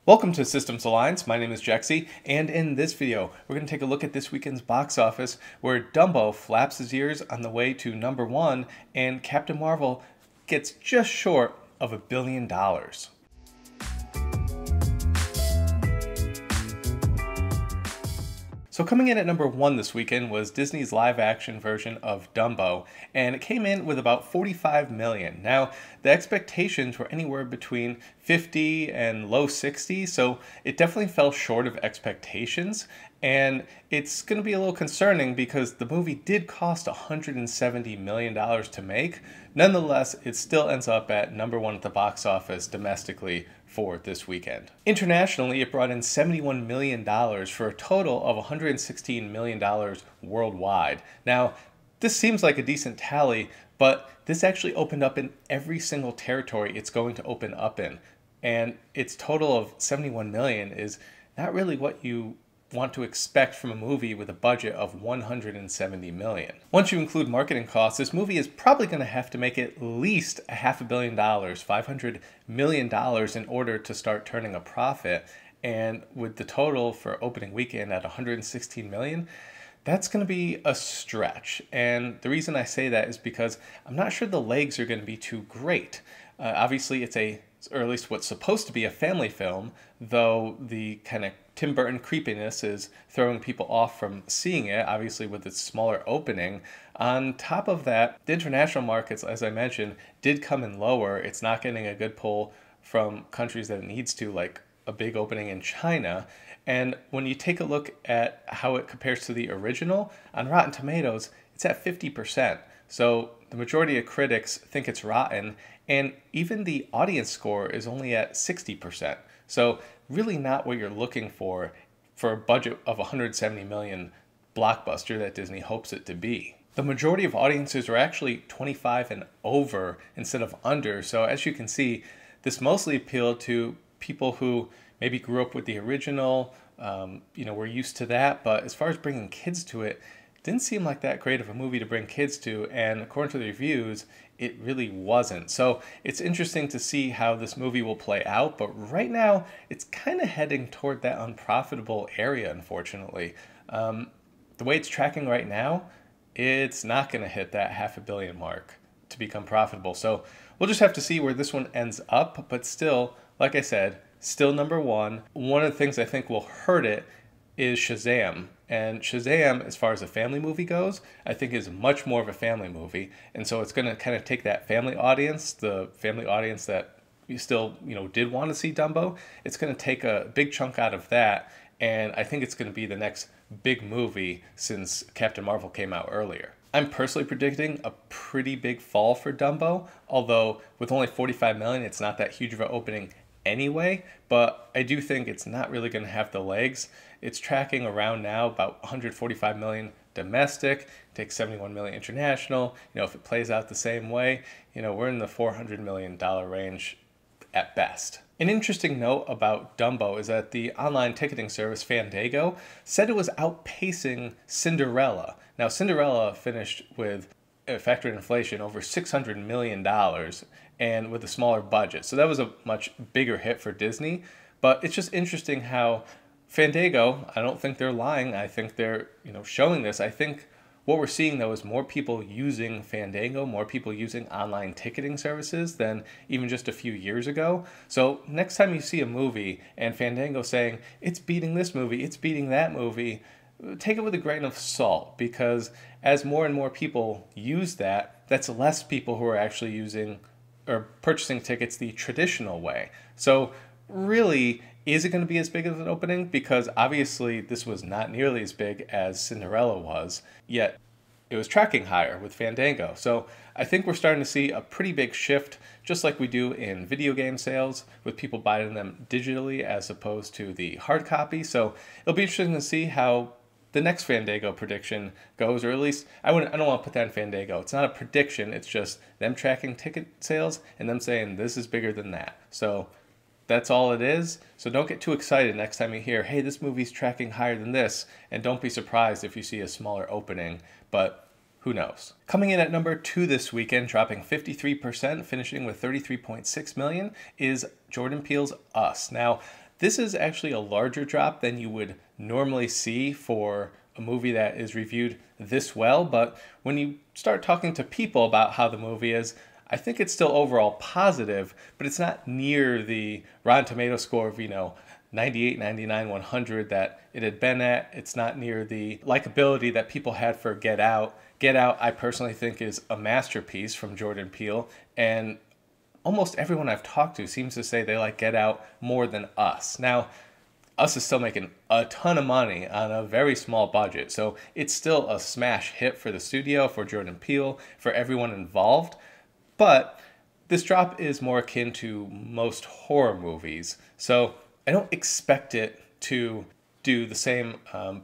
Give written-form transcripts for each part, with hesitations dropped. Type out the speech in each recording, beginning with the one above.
Welcome to Systems Alliance. My name is Jexy, and in this video, we're going to take a look at this weekend's box office where Dumbo flaps his ears on the way to #1 and Captain Marvel gets just short of $1 billion. So coming in at #1 this weekend was Disney's live-action version of Dumbo, and it came in with about 45 million. Now, the expectations were anywhere between 50 and low 60, so it definitely fell short of expectations, and it's going to be a little concerning because the movie did cost $170 million to make. Nonetheless, it still ends up at #1 at the box office domestically for this weekend. Internationally, it brought in $71 million for a total of $116 million worldwide. Now, this seems like a decent tally, but this actually opened up in every single territory it's going to open up in. And its total of $71 million is not really what you want to expect from a movie with a budget of $170 million. Once you include marketing costs, this movie is probably going to have to make at least $500 million, $500 million in order to start turning a profit. And with the total for opening weekend at $116 million, that's going to be a stretch. And the reason I say that is because I'm not sure the legs are going to be too great. Obviously, or at least what's supposed to be a family film, though the kind of Tim Burton creepiness is throwing people off from seeing it, obviously with its smaller opening. On top of that, the international markets, as I mentioned, did come in lower. It's not getting a good pull from countries that it needs to, like a big opening in China. And when you take a look at how it compares to the original, on Rotten Tomatoes, it's at 50%. So the majority of critics think it's rotten, and even the audience score is only at 60%. So really not what you're looking for a budget of $170 million blockbuster that Disney hopes it to be. The majority of audiences are actually 25 and over instead of under. So as you can see, this mostly appealed to people who maybe grew up with the original, were used to that. But as far as bringing kids to it, didn't seem like that great of a movie to bring kids to, and according to the reviews, it really wasn't. So it's interesting to see how this movie will play out, but right now it's kind of heading toward that unprofitable area, unfortunately. The way it's tracking right now, it's not going to hit that $500 million mark to become profitable. So we'll just have to see where this one ends up, but still, like I said, still #1. One of the things I think will hurt it is Shazam. And Shazam, as far as a family movie goes, I think is much more of a family movie. And so it's going to kind of take that family audience, the family audience that you still, did want to see Dumbo. It's going to take a big chunk out of that. And I think it's going to be the next big movie since Captain Marvel came out earlier. I'm personally predicting a pretty big fall for Dumbo, although with only 45 million, it's not that huge of an opening anyway, but I do think it's not really going to have the legs. It's tracking around now about 145 million domestic, takes 71 million international. If it plays out the same way, we're in the $400 million range at best. An interesting note about Dumbo is that the online ticketing service Fandango said it was outpacing Cinderella. Now, Cinderella finished with, factored inflation, over $600 million and with a smaller budget. So that was a much bigger hit for Disney. But it's just interesting how Fandango, I don't think they're lying. I think they're, showing this. I think what we're seeing, though, is more people using Fandango, more people using online ticketing services than even just a few years ago. So next time you see a movie and Fandango saying, it's beating this movie, it's beating that movie, take it with a grain of salt, because as more and more people use that, that's less people who are actually using or purchasing tickets the traditional way. So really, is it going to be as big as an opening? Because obviously this was not nearly as big as Cinderella was, yet it was tracking higher with Fandango. So I think we're starting to see a pretty big shift, just like we do in video game sales, with people buying them digitally as opposed to the hard copy. So it'll be interesting to see how the next Fandango prediction goes, or at least I don't want to put that in Fandango. It's not a prediction, it's just them tracking ticket sales and them saying this is bigger than that. So that's all it is. So don't get too excited next time you hear, hey, this movie's tracking higher than this, and don't be surprised if you see a smaller opening, but who knows. Coming in at #2 this weekend, dropping 53%, finishing with 33.6 million, is Jordan Peele's Us. Now, this is actually a larger drop than you would normally see for a movie that is reviewed this well. But when you start talking to people about how the movie is, I think it's still overall positive, but it's not near the Rotten Tomato score of, 98, 99, 100 that it had been at. It's not near the likability that people had for Get Out. Get Out, I personally think, is a masterpiece from Jordan Peele, and almost everyone I've talked to seems to say they like Get Out more than Us. Now, Us is still making a ton of money on a very small budget, so it's still a smash hit for the studio, for Jordan Peele, for everyone involved. But this drop is more akin to most horror movies, so I don't expect it to do the same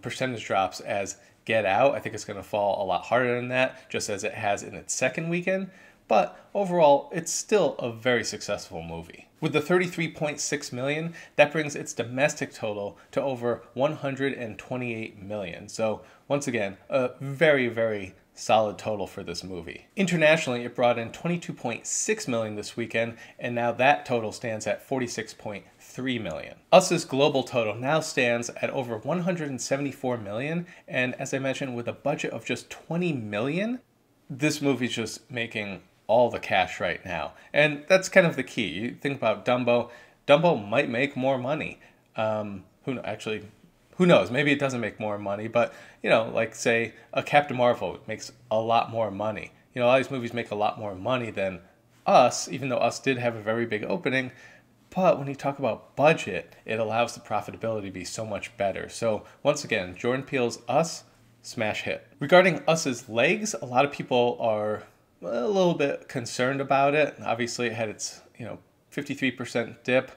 percentage drops as Get Out. I think it's going to fall a lot harder than that, just as it has in its second weekend. But overall, it's still a very successful movie. With the $33.6 million, that brings its domestic total to over $128 million. So once again, a very, very solid total for this movie. Internationally, it brought in $22.6 million this weekend, and now that total stands at $46.3 million. Us's global total now stands at over $174 million, and as I mentioned, with a budget of just $20 million, this movie's just making all the cash right now. And that's kind of the key. You think about Dumbo. Dumbo might make more money. Who knows? Maybe it doesn't make more money, but, like, say, a Captain Marvel makes a lot more money. A lot of these movies make a lot more money than Us, even though Us did have a very big opening. But when you talk about budget, it allows the profitability to be so much better. So, once again, Jordan Peele's Us, smash hit. Regarding Us's legs, a lot of people are a little bit concerned about it. Obviously, it had its, 53% dip.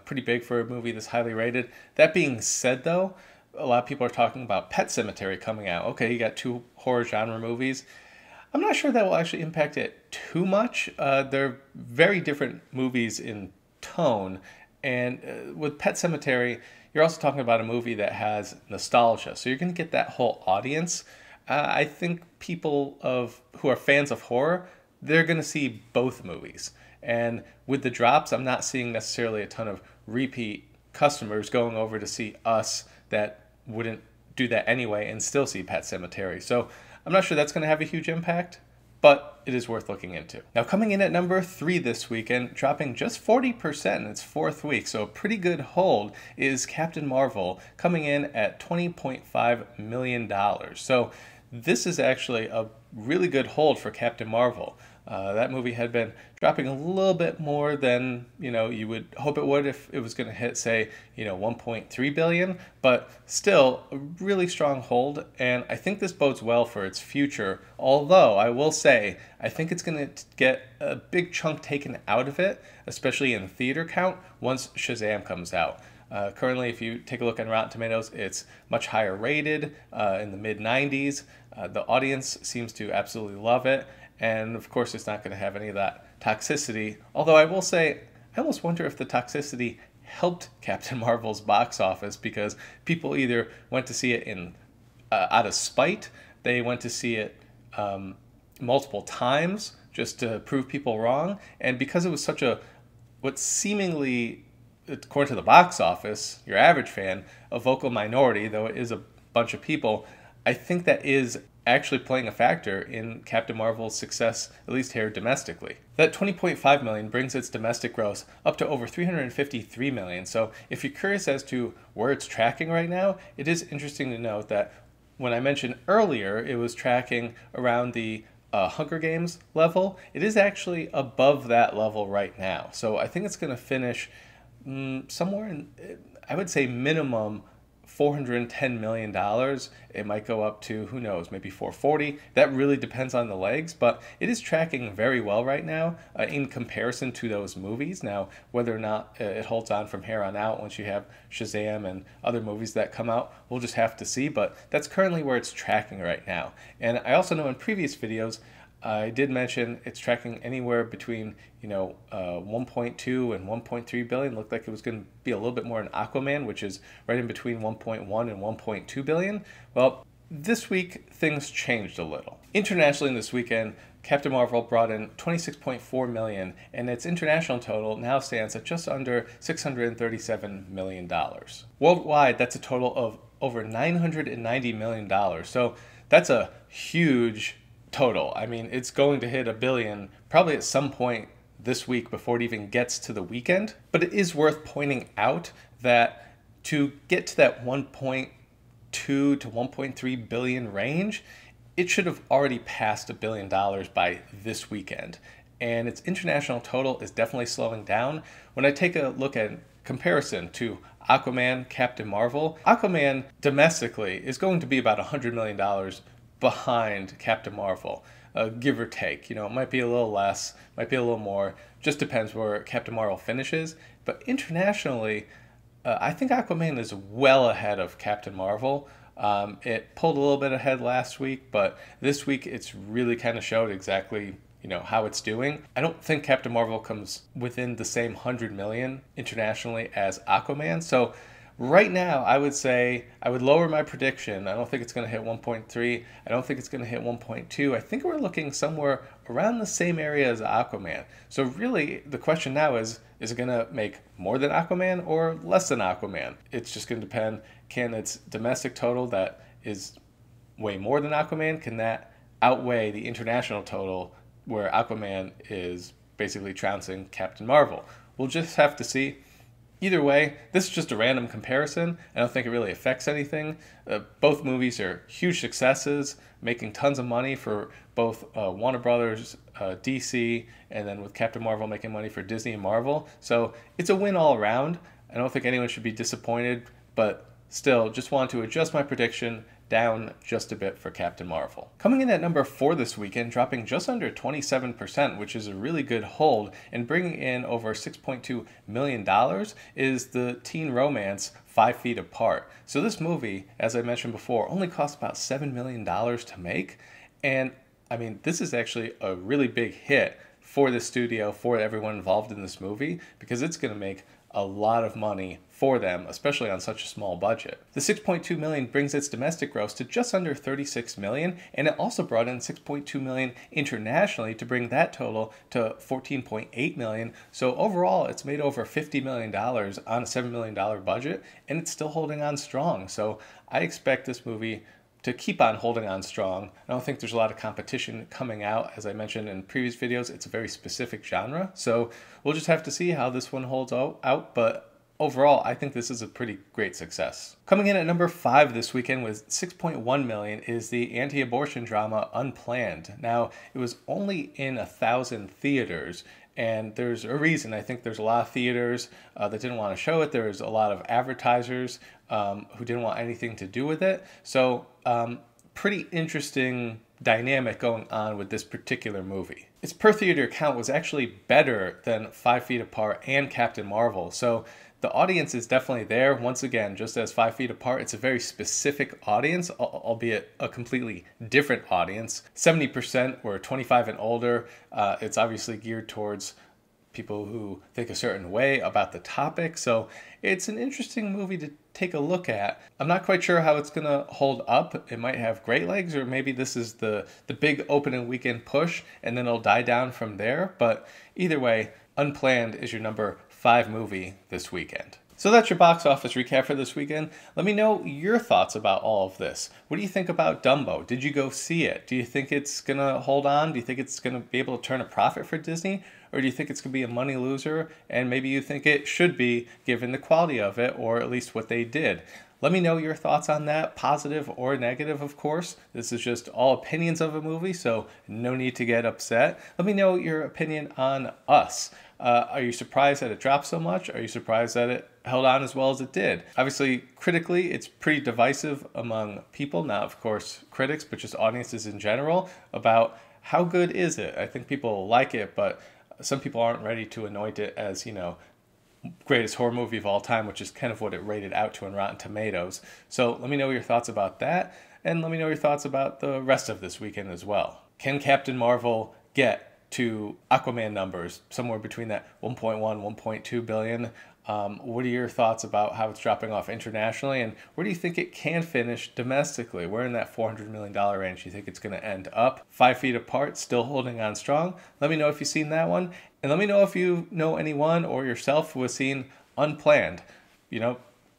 Pretty big for a movie this highly rated. That being said, though, a lot of people are talking about Pet Sematary coming out. Okay, you got two horror genre movies. I'm not sure that will actually impact it too much. They're very different movies in tone. And with Pet Sematary, you're also talking about a movie that has nostalgia. So you're going to get that whole audience. I think people who are fans of horror, they're going to see both movies. And with the drops, I'm not seeing necessarily a ton of repeat customers going over to see Us that wouldn't do that anyway and still see Pet Sematary. So I'm not sure that's going to have a huge impact, but it is worth looking into. Now, coming in at number 3 this weekend, dropping just 40% in its 4th week, so a pretty good hold, is Captain Marvel, coming in at $20.5 million. So this is actually a really good hold for Captain Marvel. That movie had been dropping a little bit more than, you would hope it would if it was going to hit, say, 1.3 billion, but still a really strong hold. And I think this bodes well for its future. Although I will say, I think it's going to get a big chunk taken out of it, especially in theater count, once Shazam comes out. Currently, if you take a look on Rotten Tomatoes, it's much higher rated, in the mid-90s. The audience seems to absolutely love it. And of course, it's not going to have any of that toxicity. Although I will say, I almost wonder if the toxicity helped Captain Marvel's box office, because people either went to see it out of spite, they went to see it multiple times just to prove people wrong, and because it was such what seemingly, according to the box office, your average fan, a vocal minority, though it is a bunch of people, I think that is actually playing a factor in Captain Marvel's success, at least here domestically. That $20.5 million brings its domestic gross up to over $353 million. So if you're curious as to where it's tracking right now, it is interesting to note that when I mentioned earlier it was tracking around the Hunger Games level, it is actually above that level right now. So I think it's going to finish somewhere in, I would say, minimum $410 million. It might go up to, who knows, maybe 440. That really depends on the legs, but it is tracking very well right now in comparison to those movies. Now, whether or not it holds on from here on out once you have Shazam and other movies that come out, we'll just have to see, but that's currently where it's tracking right now. And I also know in previous videos, I did mention it's tracking anywhere between 1.2 and 1.3 billion. Looked like it was going to be a little bit more in Aquaman, which is right in between 1.1 and 1.2 billion. Well, this week things changed a little. Internationally this weekend, Captain Marvel brought in 26.4 million, and its international total now stands at just under $637 million. Worldwide, that's a total of over $990 million. So that's a huge total. I mean, it's going to hit a billion probably at some point this week before it even gets to the weekend. But it is worth pointing out that to get to that 1.2 to 1.3 billion range, it should have already passed $1 billion by this weekend. And its international total is definitely slowing down. When I take a look at comparison to Aquaman, Captain Marvel, Aquaman domestically is going to be about $100 million behind Captain Marvel, give or take. You know, it might be a little less, might be a little more, just depends where Captain Marvel finishes. But internationally, I think Aquaman is well ahead of Captain Marvel. It pulled a little bit ahead last week, but this week it's really kind of showed exactly, you know, how it's doing. I don't think Captain Marvel comes within the same 100 million internationally as Aquaman. So right now, I would say I would lower my prediction. I don't think it's going to hit 1.3. I don't think it's going to hit 1.2. I think we're looking somewhere around the same area as Aquaman. So really, the question now is it going to make more than Aquaman or less than Aquaman? It's just going to depend. Can its domestic total that is way more than Aquaman, can that outweigh the international total where Aquaman is basically trouncing Captain Marvel? We'll just have to see. Either way, this is just a random comparison. I don't think it really affects anything. Both movies are huge successes, making tons of money for both Warner Brothers, DC, and then with Captain Marvel making money for Disney and Marvel. So it's a win all around. I don't think anyone should be disappointed, but still, just want to adjust my prediction down just a bit for Captain Marvel. Coming in at number 4 this weekend, dropping just under 27%, which is a really good hold, and bringing in over $6.2 million, is the teen romance 5 Feet Apart. So this movie, as I mentioned before, only cost about $7 million to make, and I mean, this is actually a really big hit for the studio, for everyone involved in this movie, because it's going to make a lot of money for them, especially on such a small budget. The 6.2 million brings its domestic gross to just under 36 million, and it also brought in 6.2 million internationally to bring that total to 14.8 million. So overall, it's made over $50 million on a $7 million budget, and it's still holding on strong. So I expect this movie to keep on holding on strong. I don't think there's a lot of competition coming out. As I mentioned in previous videos, it's a very specific genre. So we'll just have to see how this one holds out. But overall, I think this is a pretty great success. Coming in at number 5 this weekend with 6.1 million is the anti-abortion drama Unplanned. Now, it was only in 1,000 theaters, and there's a reason. I think there's a lot of theaters that didn't want to show it. There's a lot of advertisers who didn't want anything to do with it. So pretty interesting dynamic going on with this particular movie. Its per theater count was actually better than 5 Feet Apart and Captain Marvel. So the audience is definitely there. Once again, just as 5 Feet Apart, it's a very specific audience, albeit a completely different audience. 70% were 25 and older. It's obviously geared towards people who think a certain way about the topic. So it's an interesting movie to take a look at. I'm not quite sure how it's going to hold up. It might have great legs, or maybe this is the big opening weekend push and then it'll die down from there. But either way, Unplanned is your number 5 movie this weekend. So that's your box office recap for this weekend. Let me know your thoughts about all of this. What do you think about Dumbo? Did you go see it? Do you think it's going to hold on? Do you think it's going to be able to turn a profit for Disney? Or do you think it's going to be a money loser? And maybe you think it should be, given the quality of it, or at least what they did. Let me know your thoughts on that, positive or negative, of course. This is just all opinions of a movie, so no need to get upset. Let me know your opinion on Us. Are you surprised that it dropped so much? Are you surprised that it held on as well as it did? Obviously, critically, it's pretty divisive among people, not of course critics, but just audiences in general, about how good is it. I think people like it, but some people aren't ready to anoint it as, you know, greatest horror movie of all time, which is kind of what it rated out to on Rotten Tomatoes. So let me know your thoughts about that, and let me know your thoughts about the rest of this weekend as well. Can Captain Marvel get to Aquaman numbers, somewhere between that 1.1, 1.2 billion? What are your thoughts about how it's dropping off internationally, and where do you think it can finish domestically? We're in that $400 million range. You think it's going to end up 5 feet apart, still holding on strong? Let me know if you've seen that one, and let me know if you know anyone or yourself who has seen Unplanned.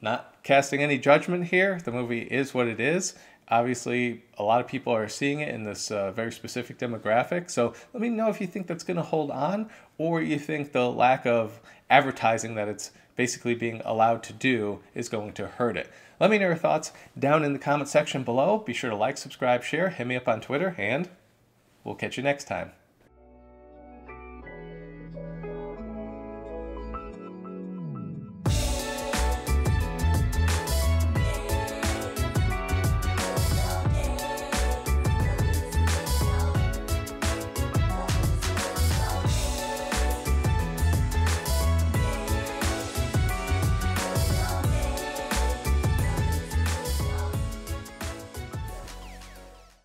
Not casting any judgment here. The movie is what it is. Obviously, a lot of people are seeing it in this very specific demographic. So let me know if you think that's going to hold on, or you think the lack of advertising that it's basically being allowed to do is going to hurt it. Let me know your thoughts down in the comment section below. Be sure to like, subscribe, share, hit me up on Twitter, and we'll catch you next time.